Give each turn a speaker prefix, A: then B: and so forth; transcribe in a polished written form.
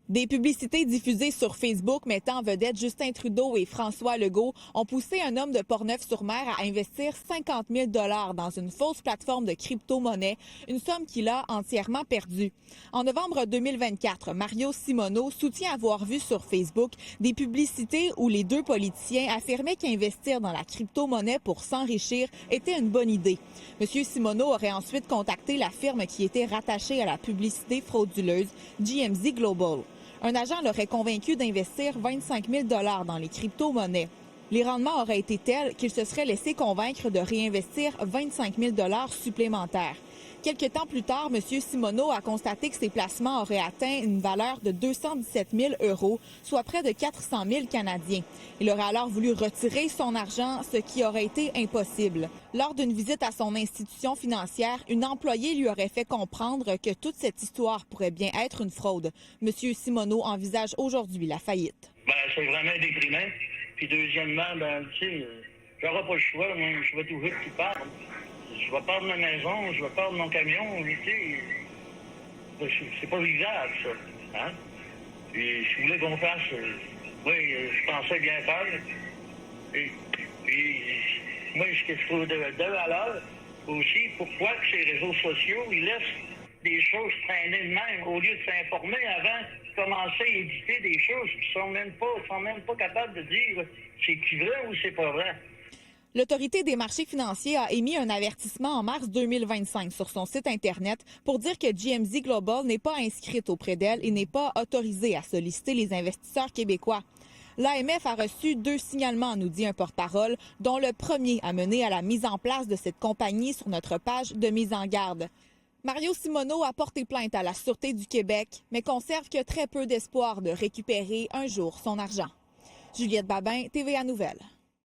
A: Des publicités diffusées sur Facebook mettant en vedette Justin Trudeau et François Legault ont poussé un homme de Portneuf-sur-Mer à investir 50 000 $ dans une fausse plateforme de crypto-monnaie, une somme qu'il a entièrement perdue. En novembre 2024, Mario Simoneau soutient avoir vu sur Facebook des publicités où les deux politiciens affirmaient qu'investir dans la crypto-monnaie pour s'enrichir était une bonne idée. M. Simoneau aurait ensuite contacté la firme qui était rattachée à la publicité frauduleuse, GMZ Global. Un agent l'aurait convaincu d'investir 25 000 $ dans les crypto-monnaies. Les rendements auraient été tels qu'il se serait laissé convaincre de réinvestir 25 000 $ supplémentaires. Quelque temps plus tard, M. Simoneau a constaté que ses placements auraient atteint une valeur de 217 000 €, soit près de 400 000 Canadiens. Il aurait alors voulu retirer son argent, ce qui aurait été impossible. Lors d'une visite à son institution financière, une employée lui aurait fait comprendre que toute cette histoire pourrait bien être une fraude. M. Simoneau envisage aujourd'hui la faillite.
B: C'est vraiment déprimant. Puis deuxièmement, j'aurai pas le choix. Moi, je vais tout vite qui part. Je vais perdre ma maison, je vais perdre mon camion, c'est pas vivable, ça. Hein? Puis je voulais qu'on fasse, je pensais bien faire. Et puis, moi, ce que je trouve de valeur aussi, pourquoi que ces réseaux sociaux, ils laissent des choses traîner de même, au lieu de s'informer avant de commencer à éditer des choses qui sont même pas capables de dire c'est qui vrai ou c'est pas vrai.
A: L'Autorité des marchés financiers a émis un avertissement en mars 2025 sur son site Internet pour dire que GMZ Global n'est pas inscrite auprès d'elle et n'est pas autorisée à solliciter les investisseurs québécois. L'AMF a reçu 2 signalements, nous dit un porte-parole, dont le premier a mené à la mise en place de cette compagnie sur notre page de mise en garde. Mario Simoneau a porté plainte à la Sûreté du Québec, mais conserve que très peu d'espoir de récupérer un jour son argent. Juliette Babin, TVA Nouvelles.